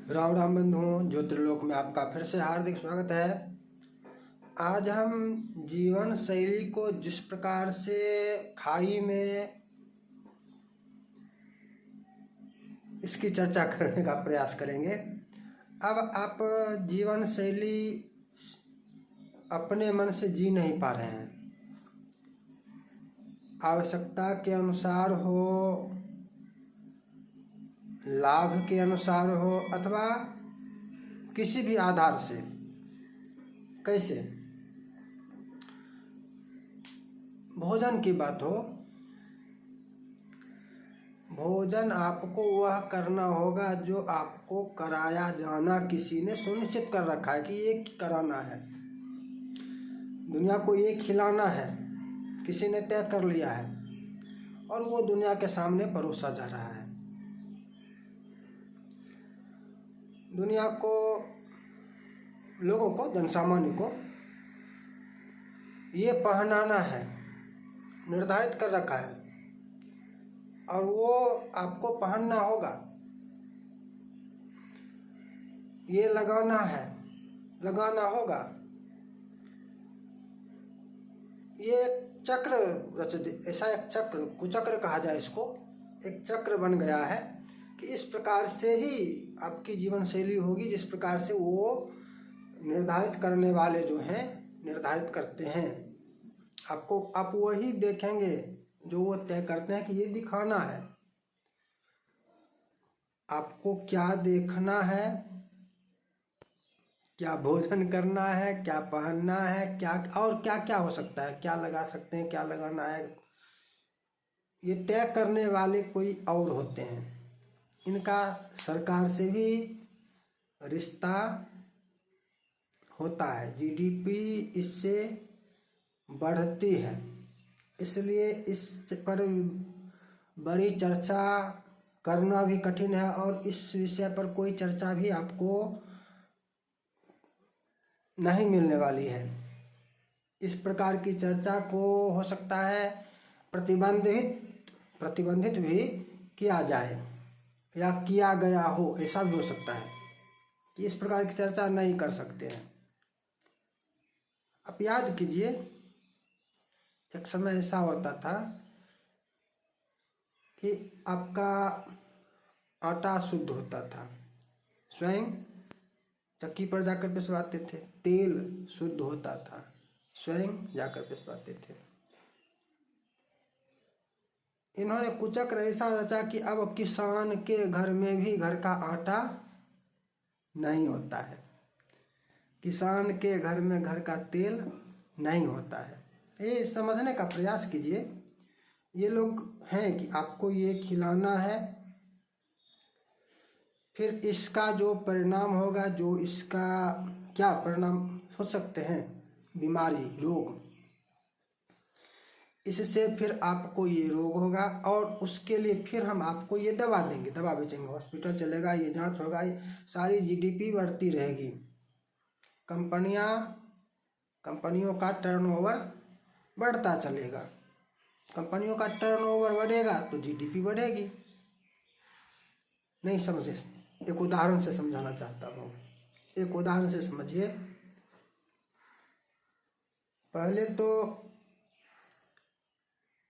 राम राम बंधुओं, ज्योतिर्लोक में आपका फिर से हार्दिक स्वागत है। आज हम जीवन शैली को जिस प्रकार से खाई में इसकी चर्चा करने का प्रयास करेंगे। अब आप जीवन शैली अपने मन से जी नहीं पा रहे हैं, आवश्यकता के अनुसार हो, लाभ के अनुसार हो, अथवा किसी भी आधार से। कैसे? भोजन की बात हो, भोजन आपको वह करना होगा जो आपको कराया जाना किसी ने सुनिश्चित कर रखा है कि ये कराना है। दुनिया को ये खिलाना है, किसी ने तय कर लिया है और वो दुनिया के सामने परोसा जा रहा है। दुनिया को, लोगों को, जनसामान्य को ये पहनाना है, निर्धारित कर रखा है और वो आपको पहनना होगा। ये लगाना है, लगाना होगा। ये एक चक्र रचित, ऐसा एक चक्र, कुचक्र कहा जाए इसको, एक चक्र बन गया है कि इस प्रकार से ही आपकी जीवन शैली होगी जिस प्रकार से वो निर्धारित करने वाले जो हैं निर्धारित करते हैं। आपको आप वही देखेंगे जो वो तय करते हैं कि ये दिखाना है। आपको क्या देखना है, क्या भोजन करना है, क्या पहनना है, क्या और क्या क्या हो सकता है, क्या लगा सकते हैं, क्या लगाना है, ये तय करने वाले कोई और होते हैं। इनका सरकार से भी रिश्ता होता है, जीडीपी इससे बढ़ती है। इसलिए इस पर बड़ी चर्चा करना भी कठिन है और इस विषय पर कोई चर्चा भी आपको नहीं मिलने वाली है। इस प्रकार की चर्चा को हो सकता है प्रतिबंधित भी किया जाए या किया गया हो, ऐसा भी हो सकता है कि इस प्रकार की चर्चा नहीं कर सकते हैं। आप याद कीजिए, एक समय ऐसा होता था कि आपका आटा शुद्ध होता था, स्वयं चक्की पर जाकर पिसवाते थे। तेल शुद्ध होता था, स्वयं जाकर पिसवाते थे। इन्होंने कुचक्र ऐसा रचा कि अब किसान के घर में भी घर का आटा नहीं होता है, किसान के घर में घर का तेल नहीं होता है। ये समझने का प्रयास कीजिए। ये लोग हैं कि आपको ये खिलाना है, फिर इसका जो परिणाम होगा, जो इसका क्या परिणाम हो सकते हैं, बीमारी, रोग, इससे फिर आपको ये रोग होगा और उसके लिए फिर हम आपको ये दवा देंगे, दवा बेचेंगे, हॉस्पिटल चलेगा, ये जांच होगा, ये सारी जीडीपी बढ़ती रहेगी। कंपनियों का टर्नओवर बढ़ता चलेगा। कंपनियों का टर्नओवर बढ़ेगा तो जीडीपी बढ़ेगी। नहीं समझे? एक उदाहरण से समझाना चाहता हूँ। एक उदाहरण से समझिए। पहले तो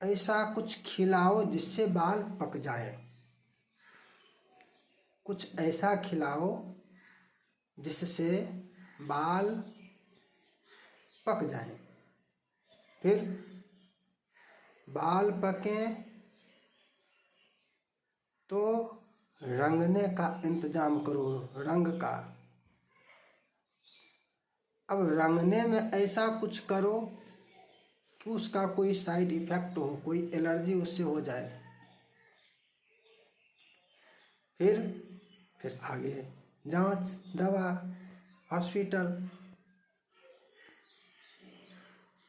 ऐसा कुछ खिलाओ जिससे बाल पक जाए, कुछ ऐसा खिलाओ जिससे बाल पक जाए। फिर बाल पकें तो रंगने का इंतजाम करो, रंग का। अब रंगने में ऐसा कुछ करो कि उसका कोई साइड इफेक्ट हो, कोई एलर्जी उससे हो जाए। फिर आगे जांच, दवा, हॉस्पिटल।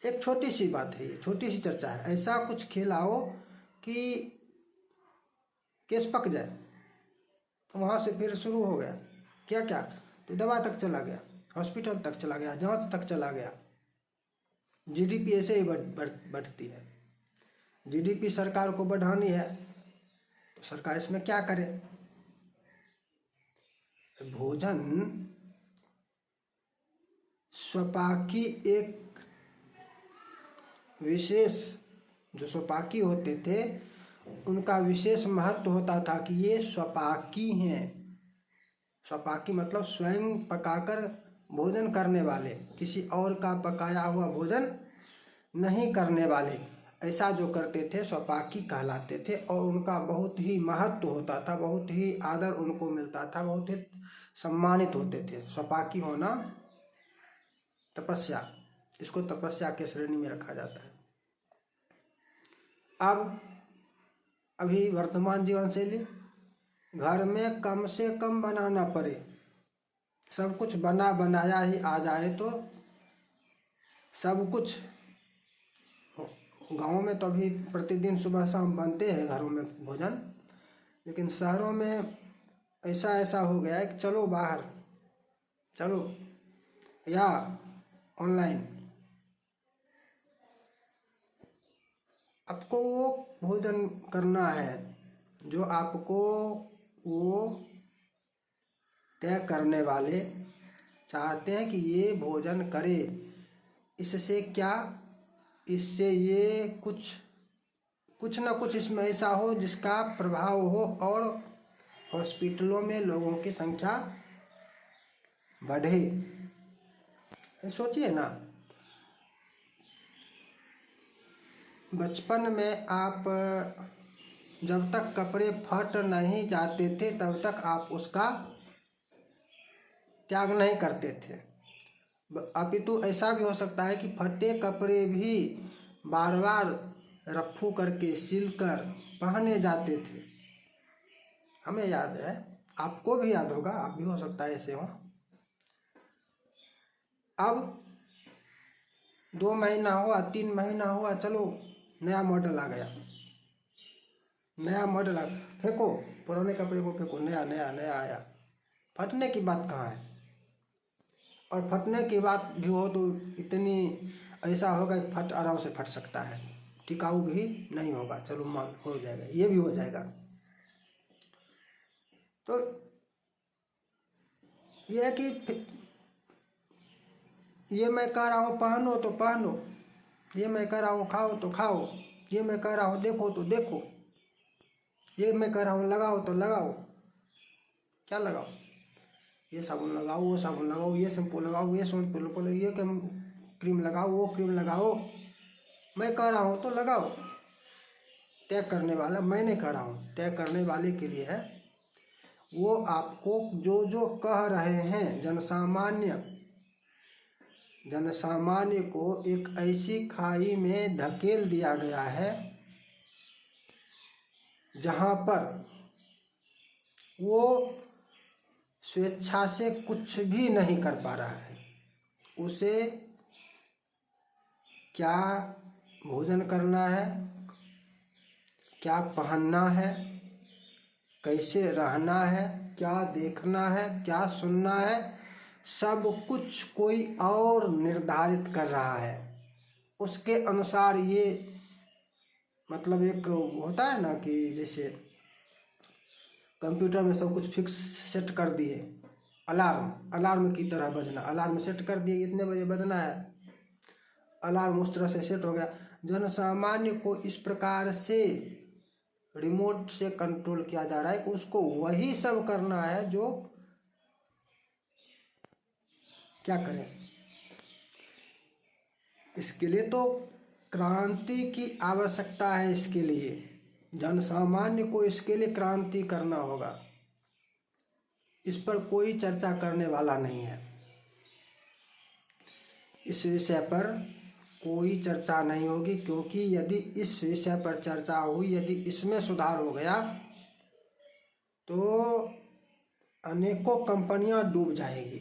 एक छोटी सी बात है, ये छोटी सी चर्चा है। ऐसा कुछ खिलाओ कि केस पक जाए, तो वहाँ से फिर शुरू हो गया क्या क्या, तो दवा तक चला गया, हॉस्पिटल तक चला गया, जांच तक चला गया। जीडीपी ऐसे ही बढ़ती है। जीडीपी सरकार को बढ़ानी है तो सरकार इसमें क्या करे? भोजन स्वपाकी एक विशेष, जो स्वपाकी होते थे उनका विशेष महत्व होता था कि ये स्वपाकी हैं। स्वपाकी मतलब स्वयं पकाकर भोजन करने वाले, किसी और का पकाया हुआ भोजन नहीं करने वाले, ऐसा जो करते थे स्वपाकी कहलाते थे। और उनका बहुत ही महत्व होता था, बहुत ही आदर उनको मिलता था, बहुत ही सम्मानित होते थे। स्वपाकी होना तपस्या, इसको तपस्या के श्रेणी में रखा जाता है। अब अभी वर्तमान जीवन शैली, घर में कम से कम बनाना पड़े, सब कुछ बना बनाया ही आ जाए तो सब कुछ। गाँव में तो अभी प्रतिदिन सुबह शाम बनते हैं घरों में भोजन, लेकिन शहरों में ऐसा हो गया है कि चलो बाहर, चलो या ऑनलाइन, आपको वो भोजन करना है जो आपको वो तय करने वाले चाहते हैं कि ये भोजन करे। इससे क्या, इससे ये कुछ ना कुछ इसमें ऐसा हो जिसका प्रभाव हो और हॉस्पिटलों में लोगों की संख्या बढ़े। सोचिए ना, बचपन में आप जब तक कपड़े फट नहीं जाते थे तब तक आप उसका त्याग नहीं करते थे। अपितु ऐसा भी हो सकता है कि फटे कपड़े भी बार बार रफू करके सिलकर पहने जाते थे। हमें याद है, आपको भी याद होगा, आप भी हो सकता है ऐसे हो। अब 2 महीना हुआ, 3 महीना हुआ, चलो नया मॉडल आ गया, नया मॉडल आ, फेंको पुराने कपड़े को, फेंको, नया नया नया आया। फटने की बात कहाँ है? और फटने की बात भी हो तो इतनी ऐसा होगा कि फट आराम से फट सकता है, टिकाऊ भी नहीं होगा, चलो मान हो जाएगा, ये भी हो जाएगा। तो ये है कि ये मैं कह रहा हूँ पहनो तो पहनो, ये मैं कह रहा हूँ खाओ तो खाओ, ये मैं कह रहा हूँ देखो तो देखो, ये मैं कह रहा हूँ लगाओ तो लगाओ। क्या लगाओ? ये साबुन लगाओ, वो साबुन लगाओ, ये शैम्पू लगाओ, ये शैम्पू लगाओ, ये क्रीम लगाओ, वो क्रीम लगाओ। मैं कह रहा हूँ तो लगाओ। तय करने वाला मैं नहीं कह रहा हूँ, तय करने वाले के लिए है। वो आपको जो जो कह रहे हैं, जनसामान्य को एक ऐसी खाई में धकेल दिया गया है जहाँ पर वो स्वेच्छा से कुछ भी नहीं कर पा रहा है। उसे क्या भोजन करना है, क्या पहनना है, कैसे रहना है, क्या देखना है, क्या सुनना है, सब कुछ कोई और निर्धारित कर रहा है। उसके अनुसार ये, मतलब एक होता है ना कि जैसे कंप्यूटर में सब कुछ फिक्स सेट कर दिए, अलार्म की तरह बजना, अलार्म सेट कर दिए, इतने बजे बजना है, अलार्म उस तरह से सेट हो गया। जनसामान्य को इस प्रकार से रिमोट से कंट्रोल किया जा रहा है कि उसको वही सब करना है जो क्या करें। इसके लिए तो क्रांति की आवश्यकता है। इसके लिए जनसामान्य को इसके लिए क्रांति करना होगा। इस पर कोई चर्चा करने वाला नहीं है। इस विषय पर कोई चर्चा नहीं होगी, क्योंकि यदि इस विषय पर चर्चा हुई, यदि इसमें सुधार हो गया तो अनेकों कंपनियां डूब जाएगी,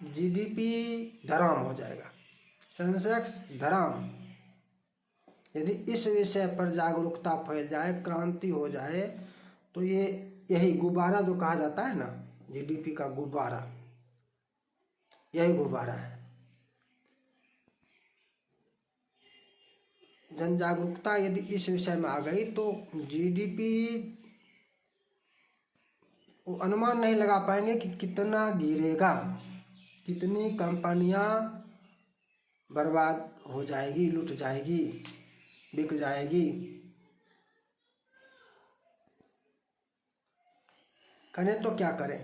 जीडीपी धराम हो जाएगा, सेंसेक्स धराम। यदि इस विषय पर जागरूकता फैल जाए, क्रांति हो जाए, तो ये यही गुब्बारा जो कहा जाता है ना, जीडीपी का गुब्बारा, यही गुब्बारा है। जन जागरूकता यदि इस विषय में आ गई तो जीडीपी वो अनुमान नहीं लगा पाएंगे कि कितना गिरेगा, कितनी कंपनियां बर्बाद हो जाएगी, लूट जाएगी, बिक जाएगी। करें तो क्या करें।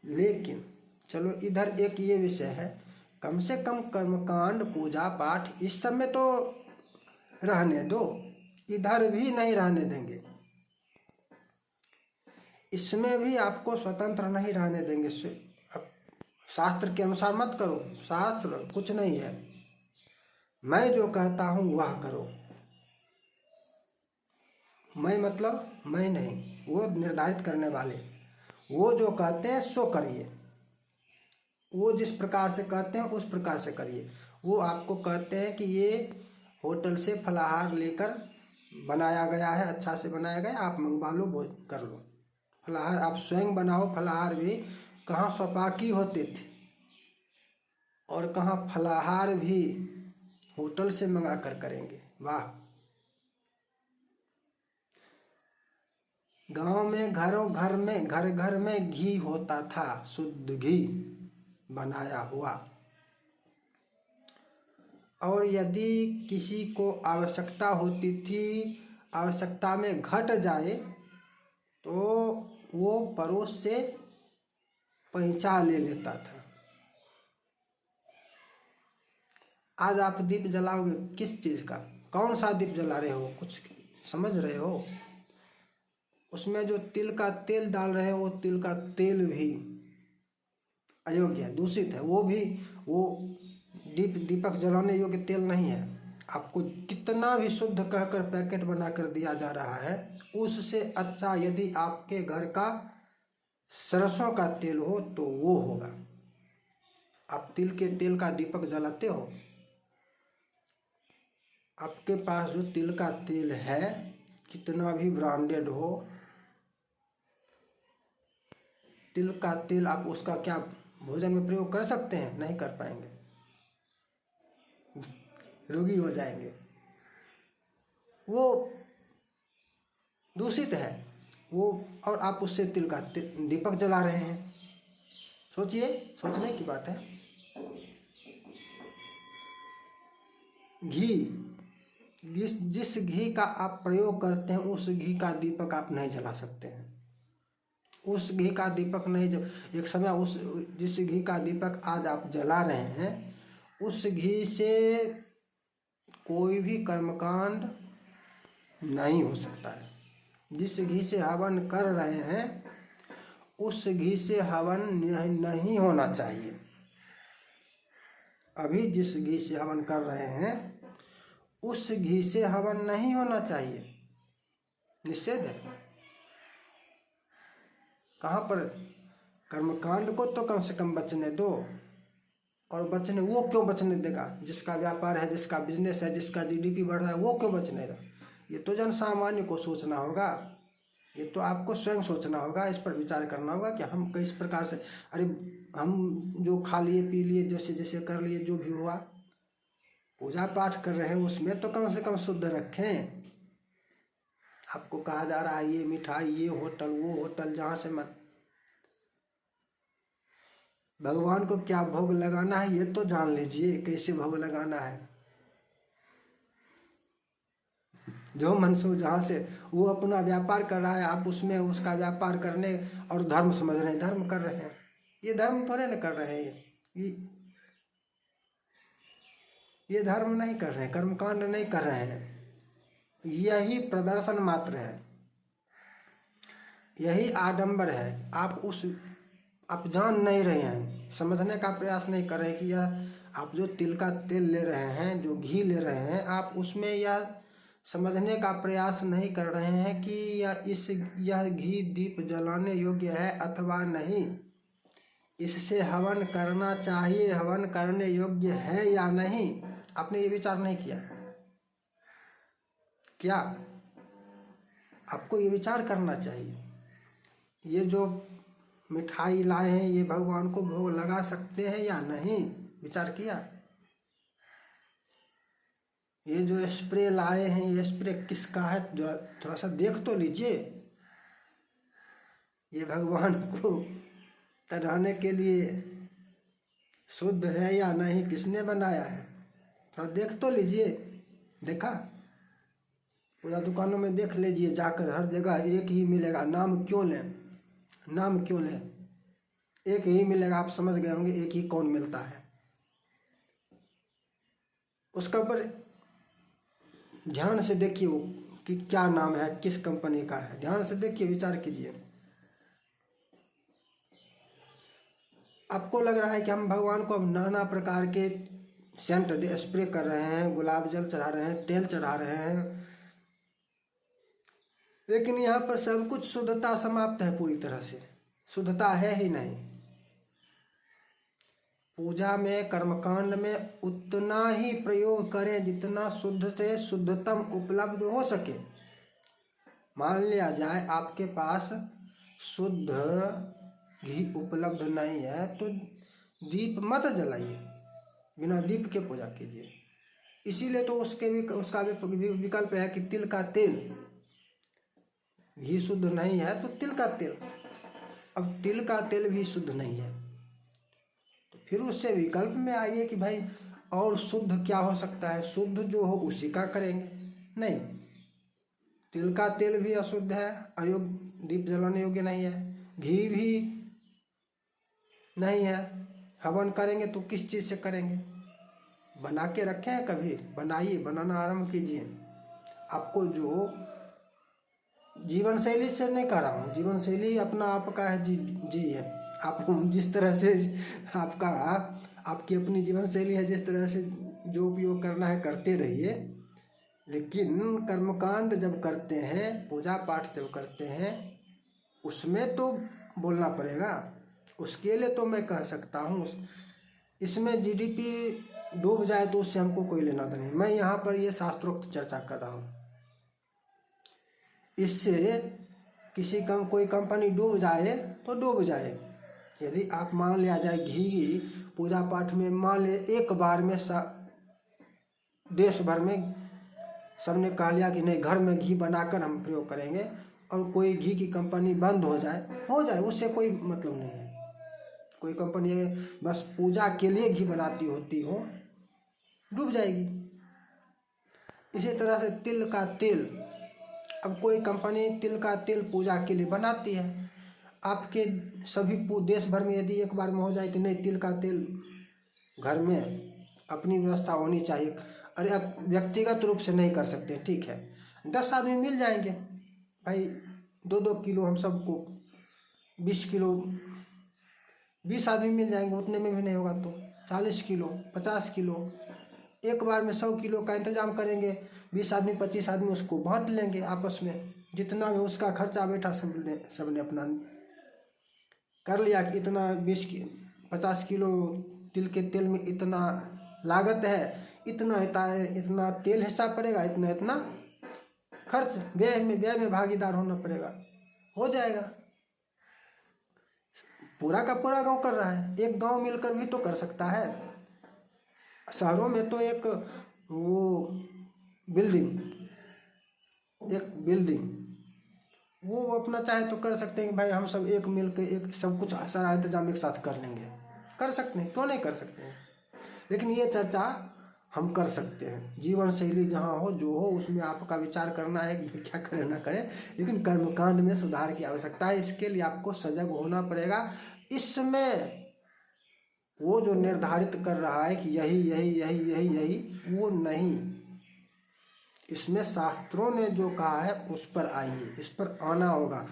लेकिन चलो इधर एक ये विषय है, कम से कम कर्मकांड पूजा पाठ इस सब में तो रहने दो, इधर भी नहीं रहने देंगे, इसमें भी आपको स्वतंत्र नहीं रहने देंगे। शास्त्र के अनुसार मत करो, शास्त्र कुछ नहीं है, मैं जो कहता हूं वह करो। मैं मतलब मैं नहीं, वो निर्धारित करने वाले, वो जो कहते हैं सो करिए, वो जिस प्रकार से कहते हैं उस प्रकार से करिए। वो आपको कहते हैं कि ये होटल से फलाहार लेकर बनाया गया है, अच्छा से बनाया गया, आप मंगवा लो, भोज कर लो। फलाहार आप स्वयं बनाओ, फलाहार भी कहाँ स्वपाकी होते थे और कहाँ फलाहार भी होटल से मंगा कर करेंगे। वाह। गांव में घर घर में घी होता था, शुद्ध घी बनाया हुआ, और यदि किसी को आवश्यकता होती थी, आवश्यकता में घट जाए तो वो पड़ोस से पैंचा ले लेता था। आज आप दीप जलाओगे किस चीज का, कौन सा दीप जला रहे हो, कुछ समझ रहे हो? उसमें जो तिल का तेल डाल रहे हो, वो तिल का तेल भी अयोग्य है, दूषित है, वो भी वो दीपक जलाने योग्य तेल नहीं है। आपको कितना भी शुद्ध कहकर पैकेट बनाकर दिया जा रहा है, उससे अच्छा यदि आपके घर का सरसों का तेल हो तो वो होगा। आप तिल के तेल का दीपक जलाते हो, आपके पास जो तिल का तेल है, कितना भी ब्रांडेड हो, तिल का तेल आप उसका क्या भोजन में प्रयोग कर सकते हैं? नहीं कर पाएंगे, रोगी हो जाएंगे, वो दूषित है वो, और आप उससे तिल का दीपक जला रहे हैं। सोचिए, सोचने की बात है। घी, जिस घी का आप प्रयोग करते हैं उस घी का दीपक आप नहीं जला सकते हैं। उस घी का दीपक नहीं जब एक समय उस जिस घी का दीपक आज आप जला रहे हैं, उस घी से कोई भी कर्मकांड नहीं हो सकता है। जिस घी से हवन कर रहे हैं उस घी से हवन नहीं होना चाहिए। अभी जिस घी से हवन कर रहे हैं उस घी से हवन नहीं होना चाहिए, निषेध है। कहाँ पर? कर्मकांड को तो कम से कम बचने दो, और बचने, वो क्यों बचने देगा? जिसका व्यापार है, जिसका बिजनेस है, जिसका जीडीपी बढ़ रहा है, वो क्यों बचने देगा? ये तो जन सामान्य को सोचना होगा, ये तो आपको स्वयं सोचना होगा, इस पर विचार करना होगा कि हम किस प्रकार से, अरे हम जो खा लिए पी लिए, जैसे जैसे कर लिए, जो भी हुआ, पूजा पाठ कर रहे हैं उसमें तो कम से कम शुद्ध रखें। आपको कहा जा रहा है ये मिठाई, ये होटल, वो होटल, जहाँ से मत, भगवान को क्या भोग लगाना है ये तो जान लीजिए, कैसे भोग लगाना है। जो मन से जहाँ से वो अपना व्यापार कर रहा है, आप उसमें उसका व्यापार करने और धर्म समझ रहे हैं, धर्म कर रहे हैं। ये धर्म थोड़े न कर रहे हैं, ये धर्म नहीं कर रहे हैं, कर्मकांड नहीं कर रहे हैं, यही प्रदर्शन मात्र है, यही आडंबर है। आप जान नहीं रहे हैं, समझने का प्रयास नहीं कर रहे कि यह आप जो तिल का तेल ले रहे हैं, जो घी ले रहे हैं, आप उसमें यह समझने का प्रयास नहीं कर रहे हैं कि यह घी दीप जलाने योग्य है अथवा नहीं, इससे हवन करना चाहिए, हवन करने योग्य है या नहीं। आपने ये विचार नहीं किया क्या? आपको ये विचार करना चाहिए। ये जो मिठाई लाए हैं, ये भगवान को भोग लगा सकते हैं या नहीं, विचार किया? ये जो स्प्रे लाए हैं, ये स्प्रे किसका है, जो थोड़ा सा देख तो लीजिए। ये भगवान को तराने के लिए शुद्ध है या नहीं, किसने बनाया है? थोड़ा देख तो लीजिए। देखा? पूरा दुकानों में देख लीजिए जाकर, हर जगह एक ही मिलेगा। नाम क्यों लें, नाम क्यों लें? एक ही मिलेगा, आप समझ गए होंगे एक ही कौन मिलता है। उसका ऊपर ध्यान से देखिए वो कि क्या नाम है, किस कंपनी का है, ध्यान से देखिए, विचार कीजिए। आपको लग रहा है कि हम भगवान को अब नाना प्रकार के सेंट स्प्रे कर रहे हैं, गुलाब जल चढ़ा रहे हैं, तेल चढ़ा रहे हैं, लेकिन यहाँ पर सब कुछ शुद्धता समाप्त है, पूरी तरह से शुद्धता है ही नहीं। पूजा में, कर्मकांड में उतना ही प्रयोग करें जितना शुद्ध से शुद्धतम उपलब्ध हो सके। मान लिया जाए आपके पास शुद्ध घी उपलब्ध नहीं है तो दीप मत जलाइए, बिना दीप के पूजा कीजिए। इसीलिए तो उसका भी विकल्प है कि तिल का तेल। घी शुद्ध नहीं है तो तिल का तेल। अब तिल का तेल भी शुद्ध नहीं है तो फिर उससे विकल्प में आइए कि भाई और शुद्ध क्या हो सकता है, शुद्ध जो हो उसी का करेंगे। नहीं, तिल का तेल भी अशुद्ध है, अयोग्य, दीप जलाने योग्य नहीं है। घी भी नहीं है, हवन करेंगे तो किस चीज़ से करेंगे? बना के रखे हैं कभी? बनाइए, बनाना आरंभ कीजिए। आपको जो जीवन शैली से नहीं कह रहा हूँ, जीवन शैली अपना आपका है, जी है। आप जिस तरह से आपकी अपनी जीवन शैली है, जिस तरह से जो उपयोग करना है करते रहिए। लेकिन कर्मकांड जब करते हैं, पूजा पाठ जब करते हैं, उसमें तो बोलना पड़ेगा। उसके लिए तो मैं कह सकता हूँ, इसमें जीडीपी डूब जाए तो उससे हमको कोई लेना देना नहीं। मैं यहाँ पर ये शास्त्रोक्त चर्चा कर रहा हूँ। इससे कोई कंपनी डूब जाए तो डूब जाए। यदि आप मान लिया जाए घी पूजा पाठ में, मान ले एक बार में देश भर में सबने कह लिया कि नहीं, घर में घी बनाकर हम प्रयोग करेंगे, और कोई घी की कंपनी बंद हो जाए, उससे कोई मतलब नहीं है। कोई कंपनी बस पूजा के लिए घी बनाती होती हो, डूब जाएगी। इसी तरह से तिल का तेल, अब कोई कंपनी तिल का तेल पूजा के लिए बनाती है, आपके सभी देश भर में यदि एक बार में हो जाए कि नहीं, तिल का तेल घर में अपनी व्यवस्था होनी चाहिए। अरे आप व्यक्तिगत रूप से नहीं कर सकते, ठीक है, 10 आदमी मिल जाएंगे भाई, 2-2 किलो हम सबको, 20 किलो, 20 आदमी मिल जाएंगे, उतने में भी नहीं होगा तो 40 किलो, 50 किलो, एक बार में 100 किलो का इंतजाम करेंगे। 20 आदमी 25 आदमी उसको बांट लेंगे आपस में, जितना भी उसका खर्चा बैठा सबने अपना कर लिया कि इतना 50 किलो तिल के तेल में इतना लागत है, इतना तेल हिस्सा पड़ेगा, इतना खर्च, व्यय में भागीदार होना पड़ेगा, हो जाएगा। पूरा का पूरा गांव कर रहा है, एक गांव मिलकर भी तो कर सकता है। शहरों में तो एक बिल्डिंग वो अपना चाहे तो कर सकते हैं कि भाई हम सब एक मिल के एक सब कुछ सारा इंतजाम एक साथ कर लेंगे, कर सकते हैं, क्यों नहीं कर सकते हैं। लेकिन ये चर्चा हम कर सकते हैं, जीवन शैली जहाँ हो जो हो उसमें आपका विचार करना है कि क्या करें ना करें, लेकिन कर्मकांड में सुधार की आवश्यकता है। इसके लिए आपको सजग होना पड़ेगा। इसमें वो जो निर्धारित कर रहा है कि यही, वो नहीं, इसमें शास्त्रों ने जो कहा है उस पर आइए, इस पर आना होगा।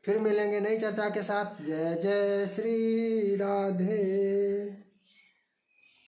फिर मिलेंगे नई चर्चा के साथ। जय जय श्री राधे।